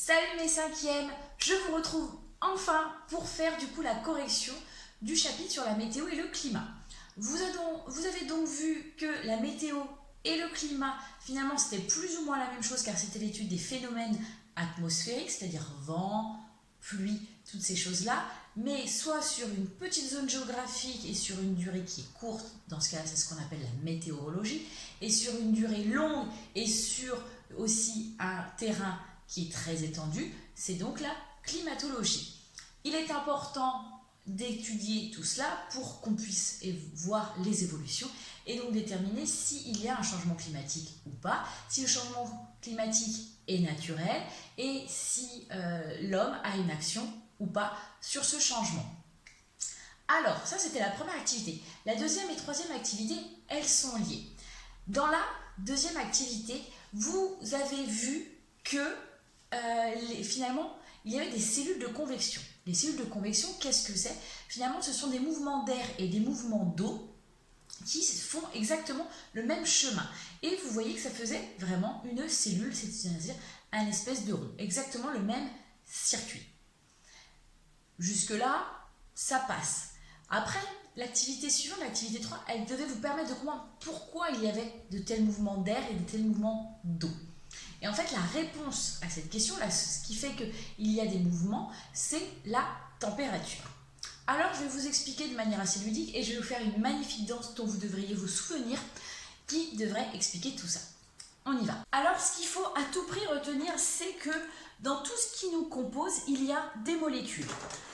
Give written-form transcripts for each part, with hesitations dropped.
Salut mes cinquièmes, je vous retrouve enfin pour faire du coup la correction du chapitre sur la météo et le climat. Vous avez donc vu que la météo et le climat, finalement c'était plus ou moins la même chose car c'était l'étude des phénomènes atmosphériques, c'est-à-dire vent, pluie, toutes ces choses-là, mais soit sur une petite zone géographique et sur une durée qui est courte, dans ce cas-là c'est ce qu'on appelle la météorologie, et sur une durée longue et sur aussi un terrain qui est très étendu, c'est donc la climatologie. Il est important d'étudier tout cela pour qu'on puisse voir les évolutions et donc déterminer s'il y a un changement climatique ou pas, si le changement climatique est naturel et si l'homme a une action ou pas sur ce changement. Alors, ça c'était la première activité. La deuxième et troisième activité, elles sont liées. Dans la deuxième activité, vous avez vu que finalement, il y avait des cellules de convection. Les cellules de convection, qu'est-ce que c'est? Finalement, ce sont des mouvements d'air et des mouvements d'eau qui font exactement le même chemin. Et vous voyez que ça faisait vraiment une cellule, c'est-à-dire un espèce de rond, exactement le même circuit. Jusque-là, ça passe. Après, l'activité suivante, l'activité 3, elle devait vous permettre de comprendre pourquoi il y avait de tels mouvements d'air et de tels mouvements d'eau. Et en fait, la réponse à cette question, là, ce qui fait qu'il y a des mouvements, c'est la température. Alors, je vais vous expliquer de manière assez ludique et je vais vous faire une magnifique danse dont vous devriez vous souvenir qui devrait expliquer tout ça. On y va. Alors, ce qu'il faut à tout prix retenir, c'est que dans tout ce qui nous compose, il y a des molécules.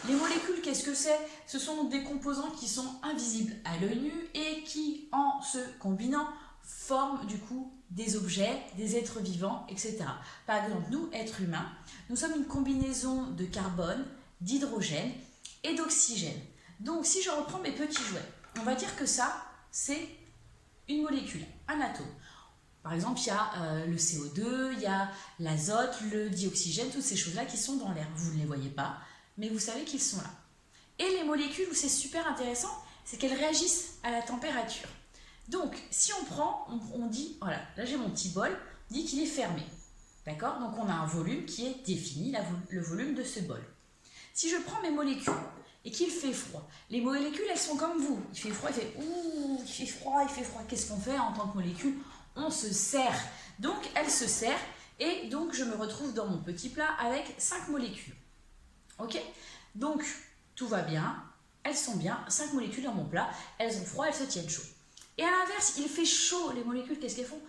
Les molécules, qu'est-ce que c'est? Ce sont donc des composants qui sont invisibles à l'œil nu et qui, en se combinant, forment du coup des objets, des êtres vivants, etc. Par exemple, nous, êtres humains, nous sommes une combinaison de carbone, d'hydrogène et d'oxygène. Donc, si je reprends mes petits jouets, on va dire que ça, c'est une molécule, un atome. Par exemple, il y a le CO2, il y a l'azote, le dioxygène, toutes ces choses-là qui sont dans l'air. Vous ne les voyez pas, mais vous savez qu'ils sont là. Et les molécules, où c'est super intéressant, c'est qu'elles réagissent à la température. Donc, si on prend, on dit, voilà, là j'ai mon petit bol, on dit qu'il est fermé. D'accord? Donc, on a un volume qui est défini, le volume de ce bol. Si je prends mes molécules et qu'il fait froid, les molécules, elles sont comme vous. Il fait froid, il fait ouh, il fait froid, il fait froid. Qu'est-ce qu'on fait en tant que molécule? On se serre. Donc, elles se serrent et donc je me retrouve dans mon petit plat avec 5 molécules. Ok? Donc, tout va bien, elles sont bien, 5 molécules dans mon plat, elles ont froid, elles se tiennent chaud. Et à l'inverse, il fait chaud, les molécules, qu'est-ce qu'elles font?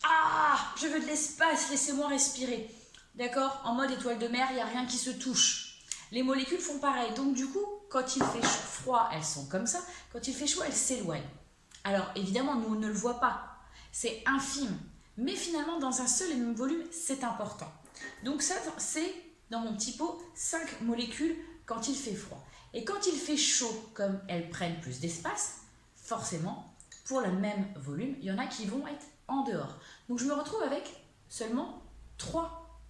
Ah, je veux de l'espace, laissez-moi respirer. D'accord? En mode étoile de mer, il n'y a rien qui se touche. Les molécules font pareil. Donc du coup, quand il fait froid, elles sont comme ça. Quand il fait chaud, elles s'éloignent. Alors évidemment, nous on ne le voit pas. C'est infime. Mais finalement, dans un seul et même volume, c'est important. Donc ça, c'est dans mon petit pot 5 molécules quand il fait froid. Et quand il fait chaud, comme elles prennent plus d'espace, forcément, pour le même volume, il y en a qui vont être en dehors. Donc je me retrouve avec seulement 3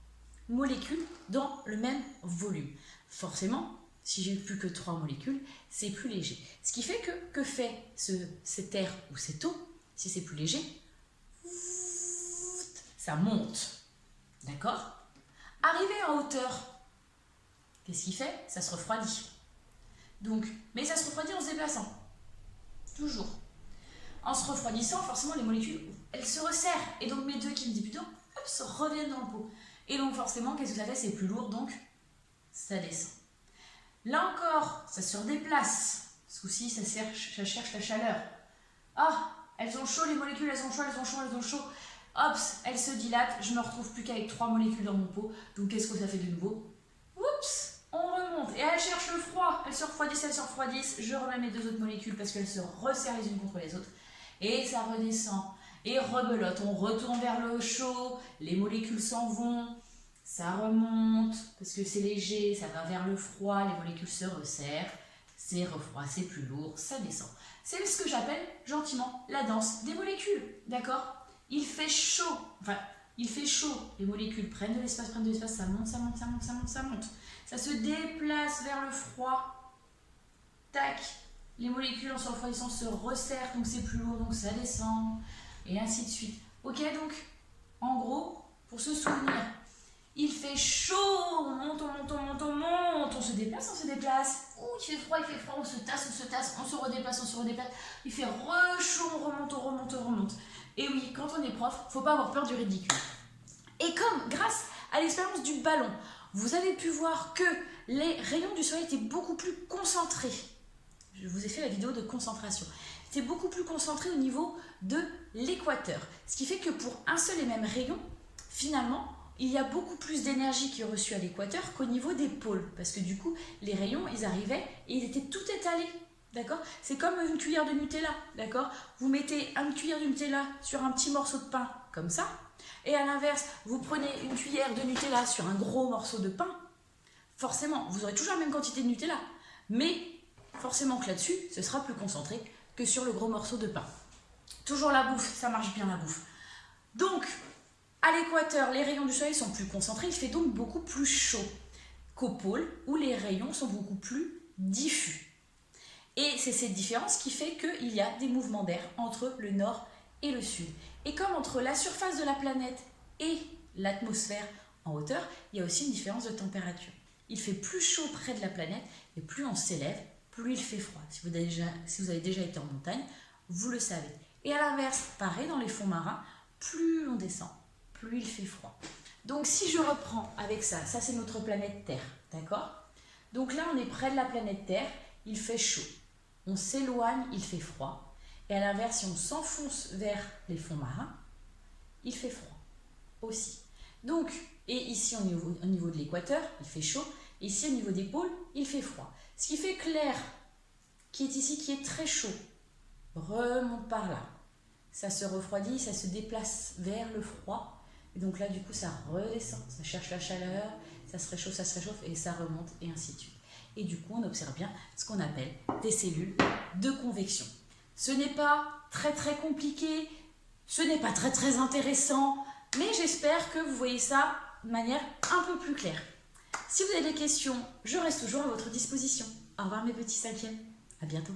molécules dans le même volume. Forcément, si j'ai plus que 3 molécules, c'est plus léger. Ce qui fait que fait cet air ou cette eau, si c'est plus léger, ça monte. D'accord? Arrivé en hauteur, qu'est-ce qu'il fait? Ça se refroidit. Donc, mais ça se refroidit en se déplaçant. Toujours. En se refroidissant, forcément, les molécules, elles se resserrent. Et donc, mes deux qui me disent plutôt, hop, se reviennent dans le pot. Et donc, forcément, qu'est-ce que ça fait? C'est plus lourd, donc ça descend. Là encore, ça se redéplace. Ce coup-ci, ça cherche la chaleur. Ah, elles ont chaud, les molécules, elles ont chaud, elles ont chaud, elles ont chaud. Hop, elles se dilatent. Je ne me retrouve plus qu'avec 3 molécules dans mon pot. Donc, qu'est-ce que ça fait de nouveau? Oups, on remonte. Et elles cherchent le froid. Elles se refroidissent. Je remets mes 2 autres molécules parce qu'elles se resserrent les unes contre les autres. Et ça redescend. Et rebelote. On retourne vers le chaud. Les molécules s'en vont. Ça remonte parce que c'est léger. Ça va vers le froid. Les molécules se resserrent. C'est refroid, c'est plus lourd. Ça descend. C'est ce que j'appelle gentiment la danse des molécules. D'accord? Il fait chaud. Enfin, il fait chaud. Les molécules prennent de l'espace, ça monte, ça monte, ça monte, ça monte, ça monte. Ça se déplace vers le froid. Tac. Les molécules en se refroidissant se resserrent, donc c'est plus lourd, donc ça descend. Et ainsi de suite. Ok, donc, en gros, pour se souvenir, Il fait chaud, on monte, on monte, on monte, on monte, on se déplace, on se déplace. Ouh, il fait froid, on se tasse, on se redéplace, on se redéplace. Il fait chaud, on remonte, on remonte, on remonte. Et oui, quand on est prof, faut pas avoir peur du ridicule. Et comme, grâce à l'expérience du ballon, vous avez pu voir que les rayons du soleil étaient beaucoup plus concentrés. Je vous ai fait la vidéo de concentration. C'était beaucoup plus concentré au niveau de l'équateur. Ce qui fait que pour un seul et même rayon, finalement, il y a beaucoup plus d'énergie qui est reçue à l'équateur qu'au niveau des pôles. Parce que du coup, les rayons, ils arrivaient et ils étaient tout étalés. D'accord? C'est comme une cuillère de Nutella. D'accord? Vous mettez une cuillère de Nutella sur un petit morceau de pain, comme ça. Et à l'inverse, vous prenez une cuillère de Nutella sur un gros morceau de pain. Forcément, vous aurez toujours la même quantité de Nutella. Mais forcément que là-dessus, ce sera plus concentré que sur le gros morceau de pain. Toujours la bouffe, ça marche bien la bouffe. Donc, à l'équateur, les rayons du soleil sont plus concentrés, il fait donc beaucoup plus chaud qu'au pôle où les rayons sont beaucoup plus diffus. Et c'est cette différence qui fait qu'il y a des mouvements d'air entre le nord et le sud. Et comme entre la surface de la planète et l'atmosphère en hauteur, il y a aussi une différence de température. Il fait plus chaud près de la planète et plus on s'élève, plus il fait froid. Si vous avez déjà été en montagne, vous le savez. Et à l'inverse, pareil dans les fonds marins, plus on descend, plus il fait froid. Donc si je reprends avec ça, ça c'est notre planète Terre, d'accord? Donc là on est près de la planète Terre, il fait chaud. On s'éloigne, il fait froid. Et à l'inverse, si on s'enfonce vers les fonds marins, il fait froid aussi. Donc, et ici au niveau de l'équateur, il fait chaud. Et ici au niveau des pôles, il fait froid. Ce qui fait que l'air qui est ici, qui est très chaud, remonte par là. Ça se refroidit, ça se déplace vers le froid. Et donc là, du coup, ça redescend, ça cherche la chaleur, ça se réchauffe et ça remonte et ainsi de suite. Et du coup, on observe bien ce qu'on appelle des cellules de convection. Ce n'est pas très très compliqué, ce n'est pas très très intéressant, mais j'espère que vous voyez ça de manière un peu plus claire. Si vous avez des questions, je reste toujours à votre disposition. Au revoir mes petits cinquièmes, à bientôt.